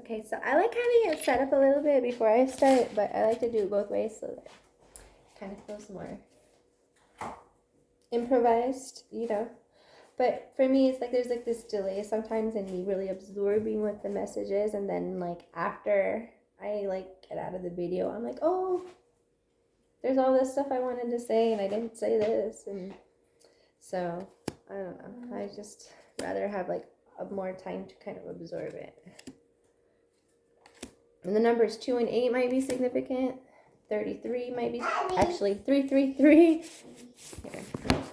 Okay, so I like having it set up a little bit before I start, but I like to do it both ways so that it kind of feels more improvised, you know. But for me, it's like there's like this delay sometimes in me really absorbing what the message is, and then like after I like get out of the video, I'm like, oh, there's all this stuff I wanted to say and I didn't say this, and so I don't know. I just rather have like more time to kind of absorb it. And the numbers 2 and 8 might be significant. 33 might be, actually 333. Here.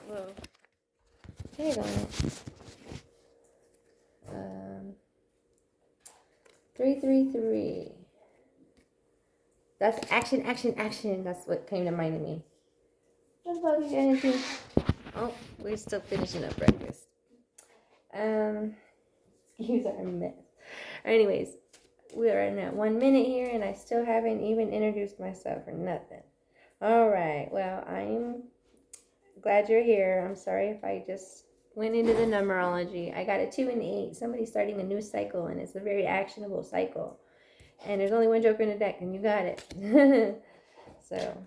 Whoa. Hang on. 333. That's action, action, action. That's what came to mind to me. What the fuck is energy? Oh, we're still finishing up breakfast. Excuse our mess. Anyways, we are in at 1 minute here, and I still haven't even introduced myself or nothing. All right. Well, I'm glad you're here. I'm sorry if I just went into the numerology. I got a 2 and 8. Somebody's starting a new cycle, and it's a very actionable cycle. And there's only one joker in the deck, and you got it. So,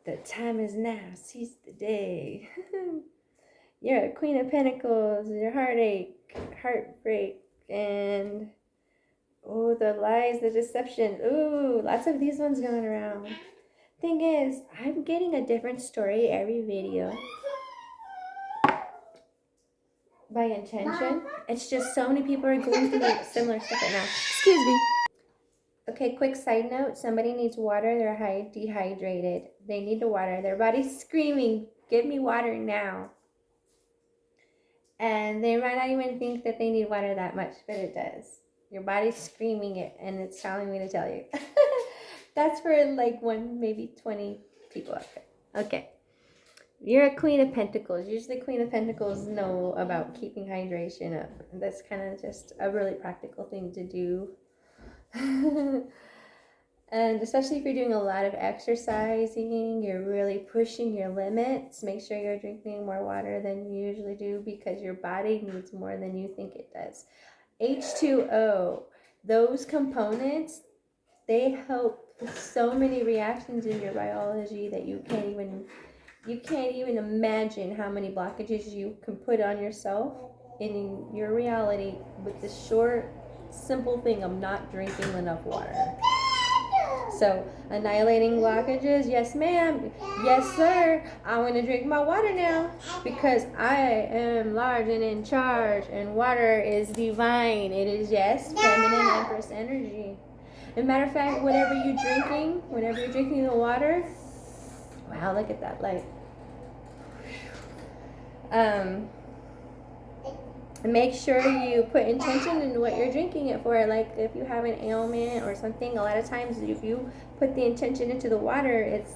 the time is now. Seize the day. You're a Queen of Pentacles. Your heartache, heartbreak, and oh, the lies, the deception. Ooh, lots of these ones going around. Thing is, I'm getting a different story every video. By intention. It's just so many people are going through similar stuff right now. Excuse me. Okay, quick side note. Somebody needs water. They're dehydrated. They need the water. Their body's screaming, give me water now. And they might not even think that they need water that much, but it does. Your body's screaming it, and it's telling me to tell you. That's for like 1, maybe 20 people out there. Okay. You're a Queen of Pentacles. Usually Queen of Pentacles know about keeping hydration up. That's kind of just a really practical thing to do. And especially if you're doing a lot of exercising, you're really pushing your limits. Make sure you're drinking more water than you usually do because your body needs more than you think it does. H2O, those components, they help with so many reactions in your biology that you can't even imagine how many blockages you can put on yourself in your reality with the short, simple thing of not drinking enough water. So, annihilating blockages, yes ma'am, yes sir, I want to drink my water now because I am large and in charge, and water is divine. It is, yes, feminine Empress energy. As a matter of fact, whenever you're drinking the water, wow, look at that light. Make sure you put intention into what you're drinking it for. Like if you have an ailment or something, a lot of times if you put the intention into the water, it's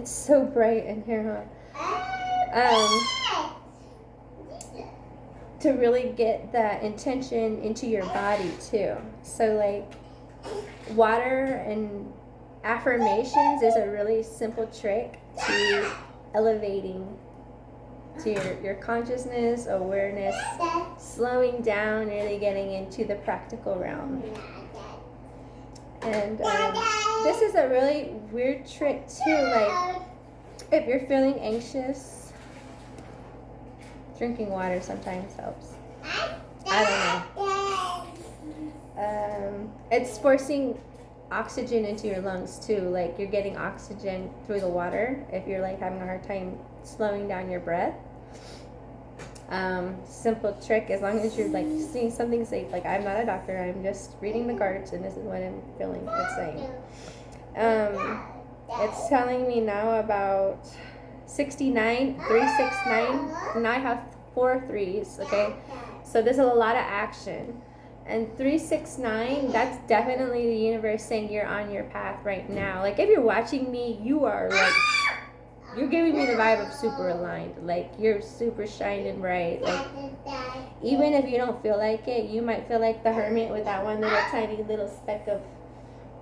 so bright in here, huh? To really get that intention into your body too. So like water and affirmations is a really simple trick to elevating to your consciousness, awareness, slowing down, really getting into the practical realm. And this is a really weird trick too. Like if you're feeling anxious, drinking water sometimes helps. I don't know. It's forcing oxygen into your lungs too. Like you're getting oxygen through the water if you're like having a hard time slowing down your breath. Simple trick, as long as you're like seeing something safe. Like I'm not a doctor, I'm just reading the cards and this is what I'm feeling it's saying. It's telling me now about 69, 369, and I have 4 3s, okay? So there's a lot of action. And 369, that's definitely the universe saying you're on your path right now. Like if you're watching me, you are like, you're giving me the vibe of super aligned. Like you're super shining bright. Like even if you don't feel like it, you might feel like the hermit with that one little tiny little speck of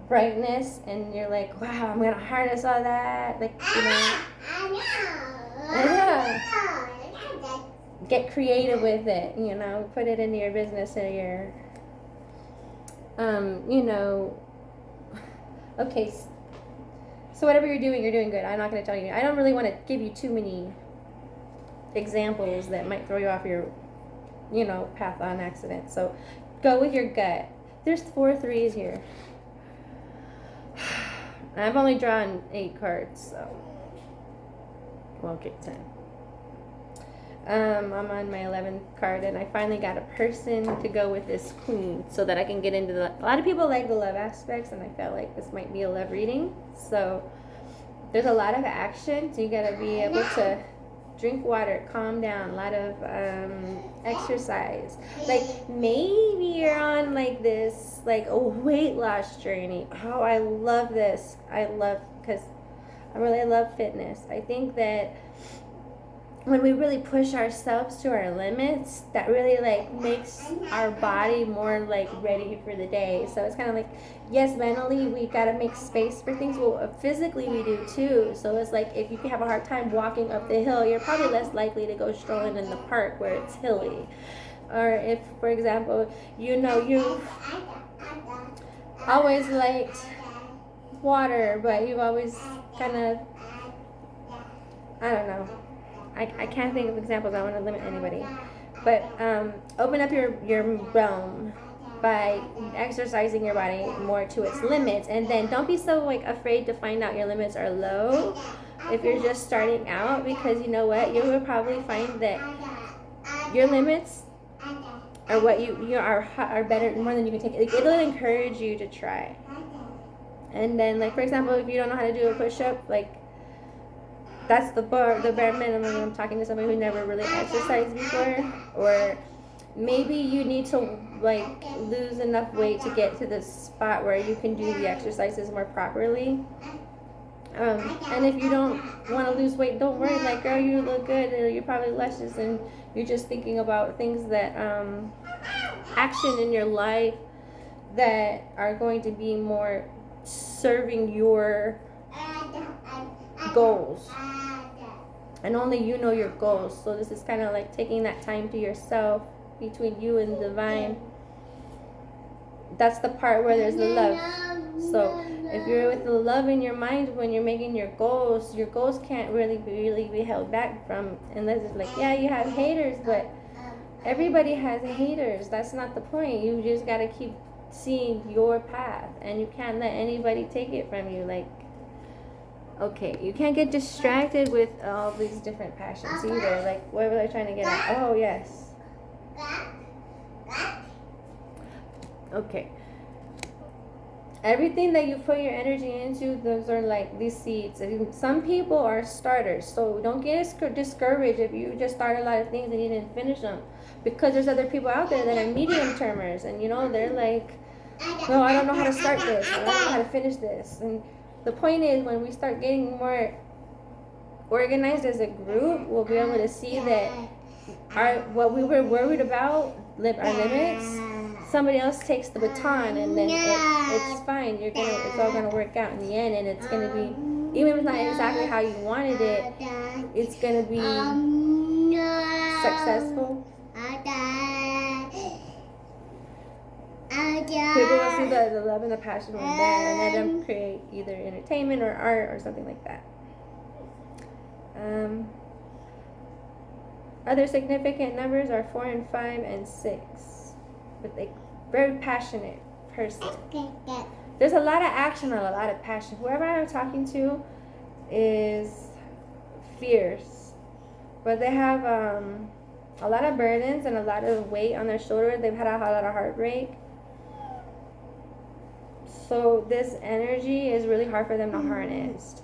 brightness, and you're like, wow, I'm gonna harness all that. Like, you know. Yeah. get creative with it, you know, put it into your business or your, you know, okay, so whatever you're doing good. I'm not going to tell you. I don't really want to give you too many examples that might throw you off your, you know, path on accident. So go with your gut. There's 4 3s here. I've only drawn 8 cards, so well, okay, 10. I'm on my 11th card, and I finally got a person to go with this queen so that I can get into a lot of people like the love aspects, and I felt like this might be a love reading. So there's a lot of action, so you got to be able to drink water, calm down, a lot of exercise. Like maybe you're on like this, like a weight loss journey. Oh, I love this. Because I really love fitness. I think that when we really push ourselves to our limits, that really like makes our body more like ready for the day. So it's kind of like, yes, mentally we got to make space for things, well, physically we do too. So it's like if you have a hard time walking up the hill, you're probably less likely to go strolling in the park where it's hilly. Or if, for example, you know, you've always liked water, but you've always kind of, I don't know, I can't think of examples. I don't want to limit anybody. But open up your realm by exercising your body more to its limits. And then don't be so like afraid to find out your limits are low if you're just starting out, because you know what? You will probably find that your limits are what you are better, more than you can take. It'll encourage you to try. And then, like, for example, if you don't know how to do a push-up, like, that's the bare minimum. I'm talking to somebody who never really exercised before, or maybe you need to like lose enough weight to get to the spot where you can do the exercises more properly. And if you don't want to lose weight, don't worry. Like, girl, you look good, or you're probably luscious, and you're just thinking about things that action in your life that are going to be more serving your goals, and only you know your goals. So this is kind of like taking that time to yourself, between you and divine. That's the part where there's the love. So if you're with the love in your mind when you're making your goals can't really be held back from, unless it's like, yeah, you have haters, but everybody has haters. That's not the point. You just got to keep seeing your path, and you can't let anybody take it from you. Like, okay, you can't get distracted with all these different passions either. Like, what were they trying to get at? Oh, yes. Okay. Everything that you put your energy into, those are like these seeds. Some people are starters, so don't get discouraged if you just start a lot of things and you didn't finish them, because there's other people out there that are medium termers, and you know, they're like, no, I don't know how to start this, I don't know how to finish this. And the point is, when we start getting more organized as a group, we'll be able to see that what we were worried about, our limits, somebody else takes the baton, and then it's fine. It's all gonna work out in the end, and it's gonna be, even if it's not exactly how you wanted it, it's gonna be successful. People will see the love and the passion right there, and let them create either entertainment or art or something like that. Other significant numbers are 4 and 5 and 6. With a very passionate person. There's a lot of action and a lot of passion. Whoever I'm talking to is fierce, but they have a lot of burdens and a lot of weight on their shoulders. They've had a lot of heartbreak. So this energy is really hard for them to harness.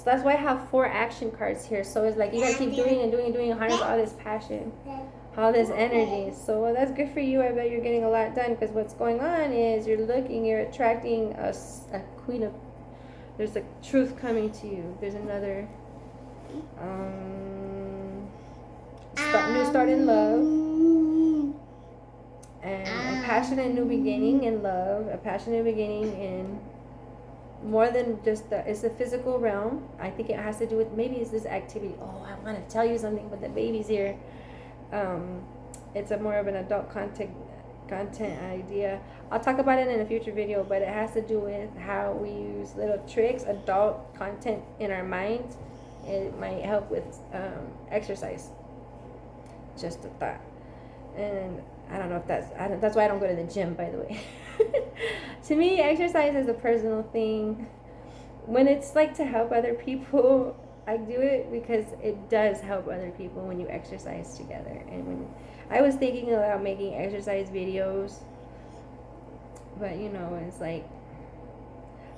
That's why I have 4 action cards here. So it's like you gotta keep doing and harness all this passion, all this energy. So well, that's good for you. I bet you're getting a lot done, because what's going on is you're attracting a queen of, there's a truth coming to you. There's another new start in love, and a passionate new beginning in love, a passionate beginning in more than just it's a physical realm. I think it has to do with, maybe it's this activity. Oh, I want to tell you something, but the baby's here. It's a more of an adult content idea. I'll talk about it in a future video, but it has to do with how we use little tricks, adult content in our minds. It might help with exercise. Just a thought. And I don't know if that's why I don't go to the gym, by the way. To me, exercise is a personal thing. When it's like to help other people, I do it because it does help other people when you exercise together. And when I was thinking about making exercise videos, but you know, it's like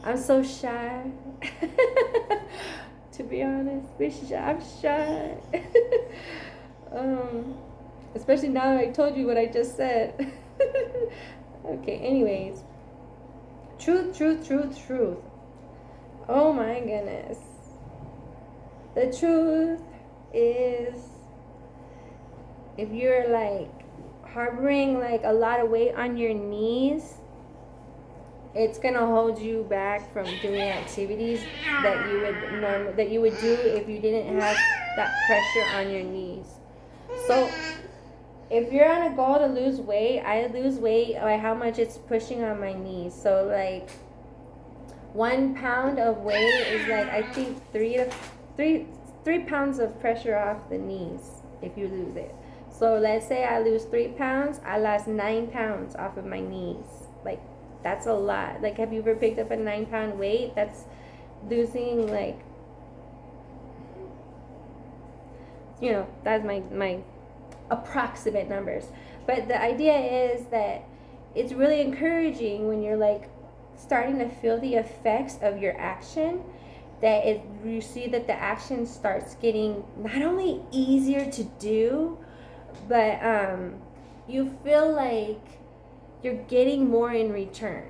I'm so shy. To be honest, I'm shy. Especially now that I told you what I just said. Okay, anyways. Truth. Oh my goodness. The truth is, if you're like harboring like a lot of weight on your knees, it's gonna hold you back from doing activities that you would do if you didn't have that pressure on your knees. So if you're on a goal to lose weight, I lose weight by how much it's pushing on my knees. So like 1 pound of weight is like, I think 3 pounds of pressure off the knees if you lose it. So let's say I lose 3 pounds, I lost 9 pounds off of my knees. Like, that's a lot. Like, have you ever picked up a 9-pound weight? That's losing, like, you know, that's my approximate numbers. But the idea is that it's really encouraging when you're like starting to feel the effects of your action, that you see that the action starts getting not only easier to do, but you feel like you're getting more in return.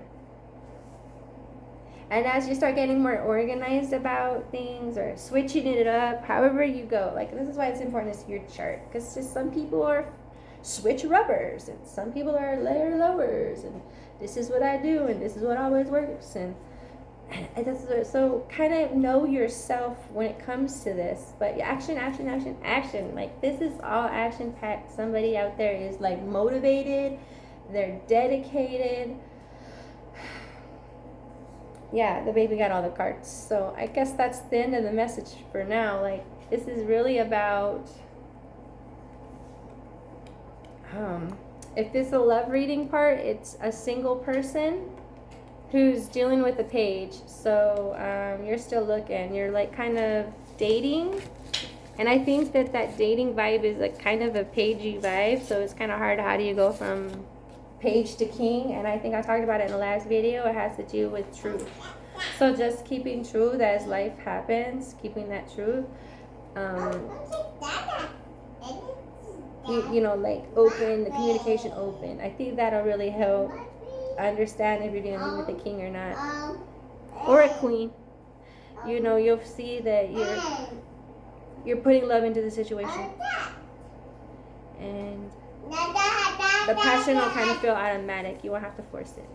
And as you start getting more organized about things or switching it up, however you go, like this is why it's important to see your chart, because just some people are switch rubbers and some people are layer lowers, and this is what I do and this is what always works, and that's, so kind of know yourself when it comes to this. But action. Like, this is all action packed. Somebody out there is like motivated, they're dedicated. Yeah, the baby got all the cards. So I guess that's the end of the message for now. Like, this is really about if it's a love reading part, it's a single person who's dealing with a page. So you're still looking, you're like kind of dating, and I think that dating vibe is like kind of a pagey vibe. So it's kind of hard. How do you go from page to king? And I think I talked about it in the last video. It has to do with truth. So just keeping truth as life happens, keeping that truth. You know, like open, the communication open. I think that'll really help understand if you're dealing with a king or not, or a queen. You know, you'll see that you're putting love into the situation, and the passion will kind of feel automatic. You won't have to force it.